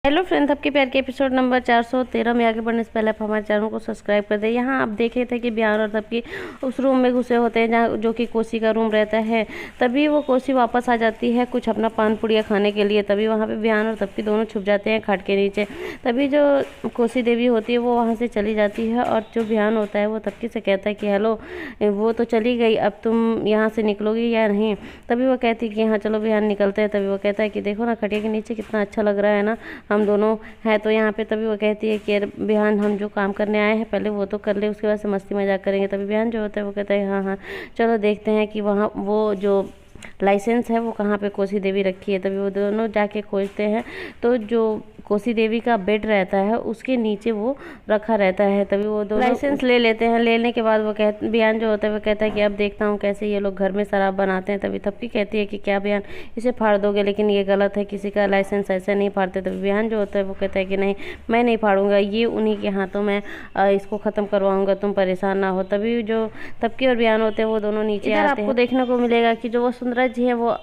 Hello friends, आपके प्यार के एपिसोड नंबर 413 में आगे बढ़ने से पहले आप हमारे चैनल को सब्सक्राइब कर दें। यहाँ आप देख रहे थे कि बिहान और तबकी उस रूम में घुसे होते हैं जहाँ जो कि कोसी का रूम रहता है। तभी वो कोसी वापस आ जाती है कुछ अपना पान पुड़िया खाने के लिए। तभी वहाँ पे बिहान और तबकी दोनों छुप जाते हैं खाट के नीचे। तभी जो कोसी देवी होती है वो वहाँ से चली जाती है और जो बिहान होता है वो तबकी से कहता है कि हेलो, वो तो चली गई, अब तुम यहाँ से निकलोगी या नहीं। तभी वो कहती है कि हाँ चलो बिहान निकलते हैं। तभी वो कहता है कि देखो ना, खटिया के नीचे कितना अच्छा लग रहा है ना, हम दोनों हैं तो यहाँ पे। तभी वो कहती है कि यार बिहान, हम जो काम करने आए हैं पहले वो तो कर ले, उसके बाद से मस्ती मजाक करेंगे। तभी बिहान जो होता है वो कहता है हाँ हाँ चलो देखते हैं कि वहाँ वो जो लाइसेंस है वो कहाँ पे कोसी देवी रखी है। तभी वो दोनों जाके खोजते हैं तो जो कोसी देवी का बेड रहता है उसके नीचे वो रखा रहता है। तभी वो दोनों लाइसेंस ले लेते हैं। लेने के बाद वो बिहान जो होता है वो कहता है कि अब देखता हूँ कैसे ये लोग घर में शराब बनाते हैं। तभी तबकी कहती है कि क्या बिहान, इसे फाड़ दोगे, लेकिन ये गलत है, किसी का लाइसेंस ऐसे नहीं फाड़ते। तभी बिहान जो होता है वो कहता है कि नहीं, मैं नहीं फाड़ूंगा, ये उन्हीं के हाथों में इसको ख़त्म करवाऊंगा, तुम परेशान ना हो। तभी जो तबकी और बिहान होते हैं वो दोनों नीचे आते हैं। आपको देखने को मिलेगा कि जो वसुंधरा जी है वो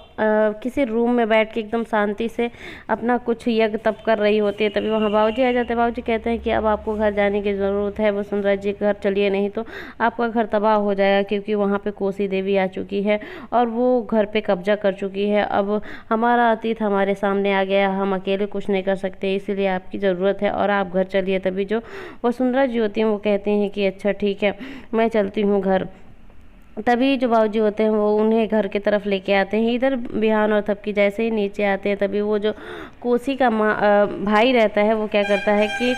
किसी रूम में बैठ के एकदम शांति से अपना कुछ यज्ञ तप कर रही होती है। तभी वहाँ बाबूजी आ जाते हैं। बाबूजी कहते हैं कि अब आपको घर जाने की ज़रूरत है वसुंधरा जी, घर चलिए नहीं तो आपका घर तबाह हो जाएगा, क्योंकि वहाँ पे कोसी देवी आ चुकी है और वो घर पे कब्जा कर चुकी है। अब हमारा अतीत हमारे सामने आ गया, हम अकेले कुछ नहीं कर सकते, इसीलिए आपकी ज़रूरत है और आप घर चलिए। तभी जो वसुंधरा जी होती हैं वो कहती हैं कि अच्छा ठीक है, मैं चलती हूँ घर। तभी जो बाबूजी होते हैं वो उन्हें घर की तरफ लेके आते हैं। इधर बिहान और तबकी जैसे ही नीचे आते हैं तभी वो जो कोसी का भाई रहता है वो क्या करता है कि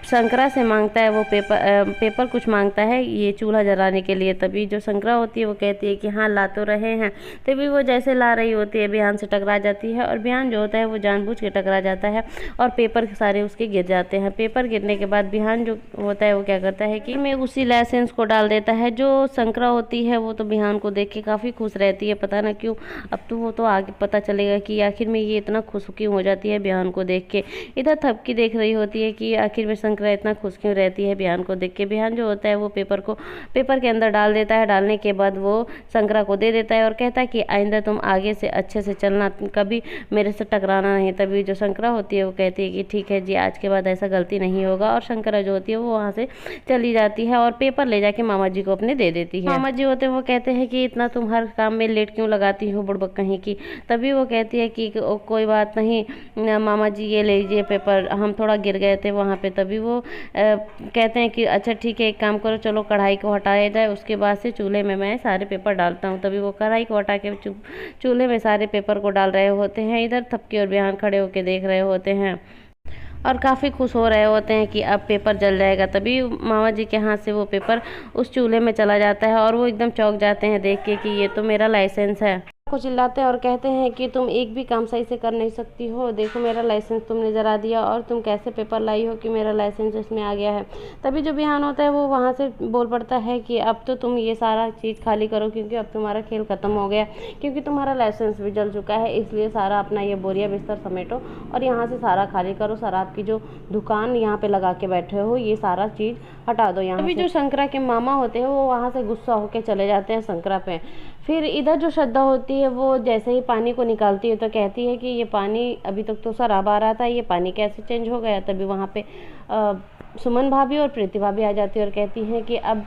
शंकरा से मांगता है, वो पेपर कुछ मांगता है ये चूल्हा जलाने के लिए। तभी जो शंकरा होती है वो कहती है कि हाँ ला तो रहे हैं। तभी वो जैसे ला रही होती है बिहान से टकरा जाती है और बिहान जो होता है वो जानबूझ के टकरा जाता है और पेपर सारे उसके गिर जाते हैं। पेपर गिरने के बाद बिहान जो होता है वो क्या करता है कि मैं उसी लाइसेंस को डाल देता है। जो शंकरा होती है वो तो बिहान को देख के काफ़ी खुश रहती है, पता ना क्यों। अब तो वो तो आगे पता चलेगा कि आखिर में ये इतना खुश क्यों हो जाती है बिहान को देख के। इधर तबकी देख रही होती है कि आखिर में शंकरा इतना खुश क्यों रहती है बिहान को देख के। बिहान जो होता है वो पेपर के अंदर डाल देता है। डालने के बाद वो शंकरा को दे देता है और कहता है कि आइंदा तुम आगे से अच्छे से चलना, कभी मेरे से टकराना नहीं। तभी जो शंकरा होती है वो कहती है कि ठीक है जी, आज के बाद ऐसा गलती नहीं होगा। और शंकरा जो होती है वो वहाँ से चली जाती है और पेपर ले जाके मामा जी को अपने दे देती है। मामा जी होते हैं वो कहते हैं कि इतना तुम हर काम में लेट क्यों लगाती हो बुड़बक कहीं की। तभी वो कहती है कि कोई बात नहीं मामा जी, ये ले लीजिए पेपर, हम थोड़ा गिर गए थे वहाँ पे। तभी वो कहते हैं कि अच्छा ठीक है, एक काम करो, चलो कढ़ाई को हटाया जाए, उसके बाद से चूल्हे में मैं सारे पेपर डालता हूँ। तभी वो कढ़ाई को हटा के चूल्हे में सारे पेपर को डाल रहे होते हैं। इधर तबकी और बिहान खड़े होकर देख रहे होते हैं और काफ़ी खुश हो रहे होते हैं कि अब पेपर जल जाएगा। तभी मामा जी के हाथ से वो पेपर उस चूल्हे में चला जाता है और वो एकदम चौंक जाते हैं देख के कि ये तो मेरा लाइसेंस है। को चिल्लाते हैं और कहते हैं कि तुम एक भी काम सही से कर नहीं सकती हो, देखो मेरा लाइसेंस तुमने जरा दिया और तुम कैसे पेपर लाई हो कि मेरा लाइसेंस इसमें आ गया है। तभी जो बिहान होता है वो वहाँ से बोल पड़ता है कि अब तो तुम ये सारा चीज़ खाली करो, क्योंकि अब तुम्हारा खेल ख़त्म हो गया, क्योंकि तुम्हारा लाइसेंस भी जल चुका है। इसलिए सारा अपना ये बोरिया बिस्तर समेटो और यहाँ से सारा खाली करो। शराब की जो दुकान यहाँ पे लगा के बैठे हो ये सारा चीज़ हटा दो यहाँ। अभी जो शंकरा के मामा होते हैं वो वहाँ से गुस्सा होकर चले जाते हैं शंकरा पे। फिर इधर जो श्रद्धा होती है वो जैसे ही पानी को निकालती है तो कहती है कि ये पानी अभी तक तो शराब आ रहा था, ये पानी कैसे चेंज हो गया। तभी वहाँ पे सुमन भाभी और प्रीति भाभी आ जाती है और कहती हैं कि अब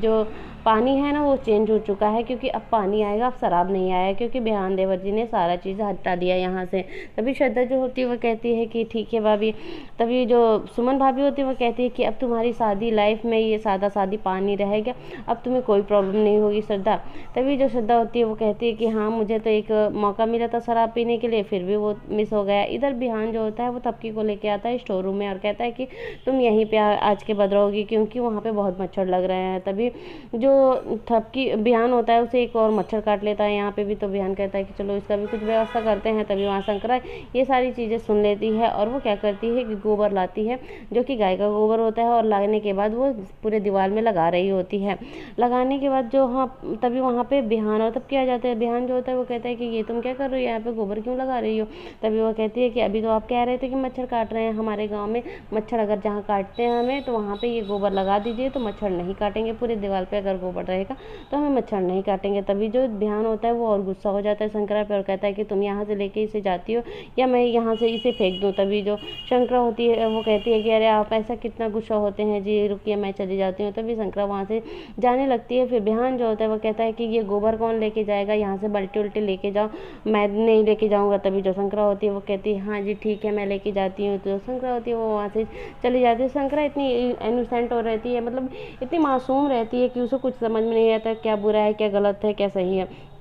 जो पानी है ना वो चेंज हो चुका है, क्योंकि अब पानी आएगा, अब शराब नहीं आया, क्योंकि बिहान देवर जी ने सारा चीज़ हटा दिया यहाँ से। तभी श्रद्धा जो होती है वो कहती है कि ठीक है भाभी। तभी जो सुमन भाभी होती है वो कहती है कि अब तुम्हारी शादी लाइफ में ये सादा सादी पानी रहेगा, अब तुम्हें कोई प्रॉब्लम नहीं होगी श्रद्धा। तभी जो श्रद्धा होती है वो कहती है कि हाँ, मुझे तो एक मौका मिला था शराब पीने के लिए, फिर भी वो मिस हो गया। इधर बिहान जो होता है वो तबकी को लेके आता है स्टोर रूम में और कहता है कि तुम यहीं पे आज के बाद रहोगी, क्योंकि वहाँ पे बहुत मच्छर लग रहे हैं। तभी जो थपकी बिहान होता है उसे एक और मच्छर काट लेता है यहाँ पे भी। तो बिहान कहता है कि चलो इसका भी कुछ व्यवस्था करते हैं। तभी वहाँ शंकरा ये सारी चीज़ें सुन लेती है और वो क्या करती है कि गोबर लाती है, जो कि गाय का गोबर होता है, और लाने के बाद वो पूरे दीवार में लगा रही होती है। लगाने के बाद जो हाँ तभी वहाँ पे बिहान और तब क्या जाते हैं। बिहान जो होता है वो कहता है कि ये तुम क्या कर रही हो, यहाँ पे गोबर क्यों लगा रही हो। तभी वो कहती है कि अभी तो आप कह रहे थे कि मच्छर काट रहे हैं हमारे गाँव में, मच्छर अगर जहाँ काटते हैं हमें तो वहाँ पे ये गोबर लगा दीजिए तो मच्छर नहीं काटेंगे, पूरे दीवार पे अगर गोबर रहेगा तो हमें मच्छर नहीं काटेंगे। तभी जो ध्यान होता है वो और गुस्सा हो जाता है शंकरा पे और कहता है कि तुम यहाँ से लेके इसे जाती हो या मैं यहाँ से इसे फेंक दूँ। तभी जो शंकरा होती है वो कहती है कि अरे आप ऐसा कितना गुस्सा होते हैं जी, रुकिए मैं चली जाती हूँ। तभी शंकरा वहाँ से जाने लगती है। फिर बिहान जो होता है वो कहता है कि ये गोबर कौन लेके जाएगा, यहाँ से बाल्टी उल्टी लेके जाओ, मैं नहीं लेके जाऊँगा। तभी जो शंकरा होती है वो कहती है हाँ जी ठीक है मैं लेके जाती हूँ। तो शंकरा होती है वो वहाँ से चली जाती है। शंकरा इतनी इनोसेंट हो रहती है, मतलब इतनी मासूम रहती है कि उसे कुछ समझ में नहीं आता क्या बुरा है क्या गलत है क्या सही है।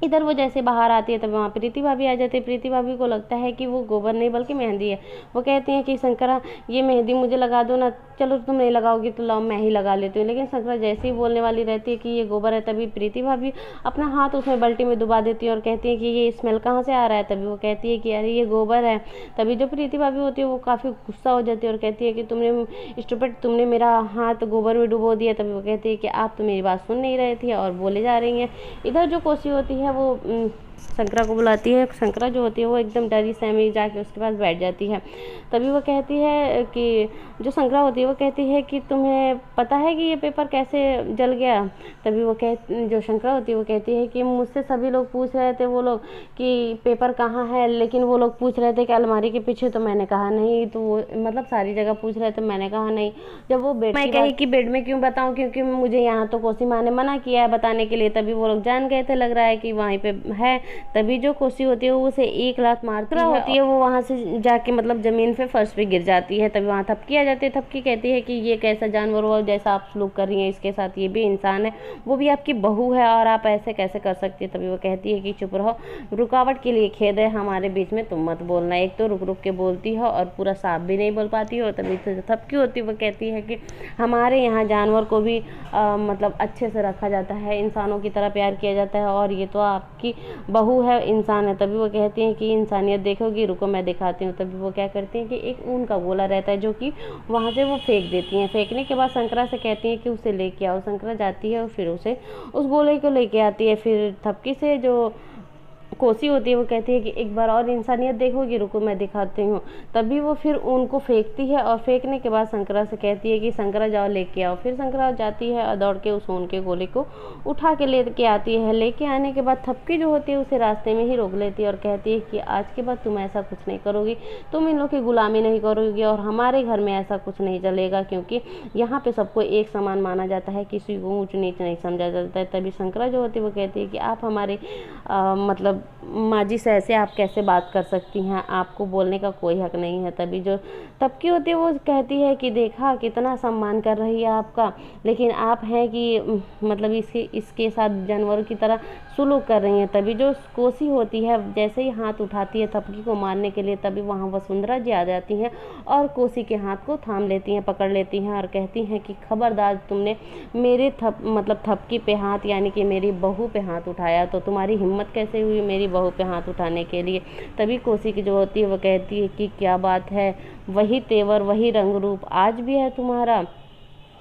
इधर वो जैसे बाहर आती है तब वहाँ प्रीति भाभी आ जाती है। प्रीति भाभी को लगता है कि वो गोबर नहीं बल्कि मेहंदी है। वो कहती हैं कि शंकरा ये मेहंदी मुझे लगा दो ना, चलो तुम नहीं लगाओगी तो लाओ मैं ही लगा लेती हूँ। लेकिन शंकरा जैसे ही बोलने वाली रहती है कि ये गोबर है तभी प्रीति भाभी अपना हाथ उसमें बाल्टी में डुबा देती है और कहती है कि ये स्मेल कहाँ से आ रहा है। तभी वो कहती है कि अरे ये गोबर है। तभी जो प्रीति भाभी होती है वो काफ़ी गुस्सा हो जाती है और कहती है कि तुमने स्टूपिड तुमने मेरा हाथ गोबर में डुबो दिया। तभी वो कहती है कि आप तो मेरी बात सुन नहीं रही थी और बोले जा रही हैं। इधर जो कोसी होती है वो शंकरा को बुलाती है। शंकरा जो होती है वो एकदम डरी सहमी जाके उसके पास बैठ जाती है। तभी वो कहती है कि जो शंकरा होती है वो कहती है कि तुम्हें पता है कि ये पेपर कैसे जल गया। तभी वो जो शंकरा होती है वो कहती है कि मुझसे सभी लोग पूछ रहे थे वो लोग कि पेपर कहाँ है, लेकिन वो लोग पूछ रहे थे कि अलमारी के पीछे, तो मैंने कहा नहीं। तो वो मतलब सारी जगह पूछ रहे थे, मैंने कहा नहीं। जब वो बेड मैं कही कि बेड में क्यों बताऊँ, क्योंकि मुझे यहाँ तो कोसी माँ ने मना किया है बताने के लिए। तभी वो लोग जान गए थे, लग रहा है कि वहीं पे है। तभी जो कोसी होती है वो उसे एक लात मारती होती है, वो वहाँ से जाके मतलब जमीन पे फर्श पे गिर जाती है। तभी वहाँ थपकी आ जाती है। थपकी कहती है कि ये कैसा जानवर हुआ जैसा आप सलूक कर रही हैं इसके साथ, ये भी इंसान है, वो भी आपकी बहू है और आप ऐसे कैसे कर सकती है। तभी वो कहती है कि चुप रहो, रुकावट के लिए खेद है, हमारे बीच में तुम मत बोलना। एक तो रुक रुक के बोलती हो और पूरा साफ भी नहीं बोल पाती हो। तभी थपकी होती है वो कहती है कि हमारे यहाँ जानवर को भी मतलब अच्छे से रखा जाता है, इंसानों की तरह प्यार किया जाता है और ये तो आपकी बहू है, इंसान है। तभी वो कहती हैं कि इंसानियत देखोगी, रुको मैं दिखाती हूँ। तभी वो क्या करती हैं कि एक ऊन का गोला रहता है जो कि वहाँ से वो फेंक देती हैं। फेंकने के बाद शंकरा से कहती हैं कि उसे लेके आओ। शंकरा जाती है और फिर उसे उस गोले को लेके आती है। फिर थपकी से जो कोसी होती है वो कहती है कि एक बार और इंसानियत देखोगी, रुको मैं दिखाती हूँ। तभी वो फिर उनको फेंकती है और फेंकने के बाद शंकरा से कहती है कि शंकरा जाओ लेके आओ। फिर शंकरा जाती है और दौड़ के उस ऊन के गोले को उठा के लेके आती है। लेके आने के बाद थपकी जो होती है उसे रास्ते में ही रोक लेती है और कहती है कि आज के बाद तुम ऐसा कुछ नहीं करोगी, तुम इन लोग की गुलामी नहीं करोगी और हमारे घर में ऐसा कुछ नहीं चलेगा, क्योंकि यहाँ पे सबको एक समान माना जाता है, किसी को ऊँच नीच नहीं समझा जाता है। तभी शंकरा जो होती है वो कहती है कि आप हमारे मतलब माँ जी से ऐसे आप कैसे बात कर सकती हैं, आपको बोलने का कोई हक नहीं है। तभी जो तबकी होती है वो कहती है कि देखा कितना सम्मान कर रही है आपका, लेकिन आप हैं कि मतलब इसके साथ जानवरों की तरह सुलूक कर रही हैं। तभी जो कोसी होती है जैसे ही हाथ उठाती है थपकी को मारने के लिए, तभी वहाँ वसुंधरा जी आ जाती हैं और कोसी के हाथ को थाम लेती हैं, पकड़ लेती हैं और कहती हैं कि खबरदार तुमने मेरे थपकी पे हाथ यानी कि मेरी बहू पे हाथ उठाया, तो तुम्हारी हिम्मत कैसे हुई मेरी बहू पे हाथ उठाने के लिए। तभी कोसी की जो होती है वो कहती है कि क्या बात है, वही तेवर वही रंग रूप आज भी है तुम्हारा,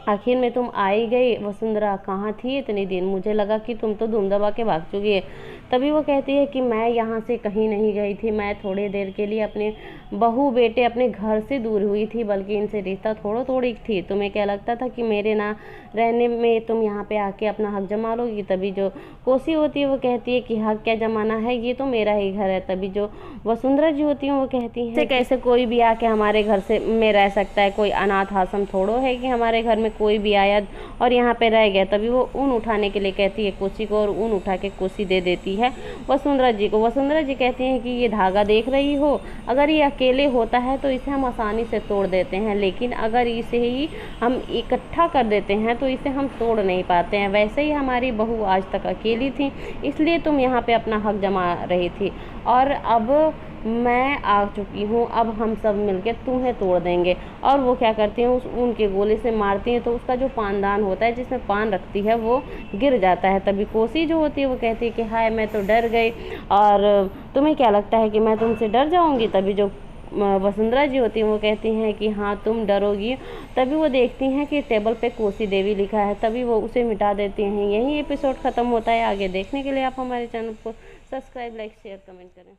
आखिर में तुम आई गई। वसुंधरा कहाँ थी इतने दिन, मुझे लगा कि तुम तो धूम दबा के भाग चुकी है। तभी वो कहती है कि मैं यहाँ से कहीं नहीं गई थी, मैं थोड़ी देर के लिए अपने बहू बेटे अपने घर से दूर हुई थी, बल्कि इनसे रिश्ता थोड़ी थी। तुम्हें क्या लगता था कि मेरे ना रहने में तुम यहाँ पे आके अपना हक जमा लोगी। तभी जो कोसी होती है वो कहती है कि हक क्या जमाना है, ये तो मेरा ही घर है। तभी जो वसुंधरा जी होती हैं वो कहती हैं कैसे कोई भी आके हमारे घर से में रह सकता है, कोई अनाथ आश्रम थोड़ो है कि हमारे घर में कोई भी आया और यहाँ पे रह गया। तभी वो ऊन उठाने के लिए कहती है कोसी को और ऊन उठा के कोसी दे देती है वसुंधरा जी को। वसुंधरा जी कहती हैं कि ये धागा देख रही हो, अगर ये अकेले होता है तो इसे हम आसानी से तोड़ देते हैं, लेकिन अगर इसे ही हम इकट्ठा कर देते हैं तो इसे हम तोड़ नहीं पाते हैं। वैसे ही हमारी बहू आज तक अकेली थी, इसलिए तुम यहाँ पे अपना हक जमा रही थी और अब मैं आ चुकी हूँ, अब हम सब मिलके तुम्हें तोड़ देंगे। और वो क्या करती हैं, उस ऊन के गोले से मारती हैं तो उसका जो पानदान होता है जिसमें पान रखती है वो गिर जाता है। तभी कोसी जो होती है वो कहती है कि हाय मैं तो डर गई, और तुम्हें क्या लगता है कि मैं तुमसे डर जाऊँगी। तभी जो वसुंधरा जी होती हैं वो कहती हैं कि हाँ तुम डरोगी। तभी वो देखती हैं कि टेबल पे कोसी देवी लिखा है, तभी वो उसे मिटा देती हैं। यही एपिसोड ख़त्म होता है। आगे देखने के लिए आप हमारे चैनल को सब्सक्राइब, लाइक, शेयर, कमेंट करें।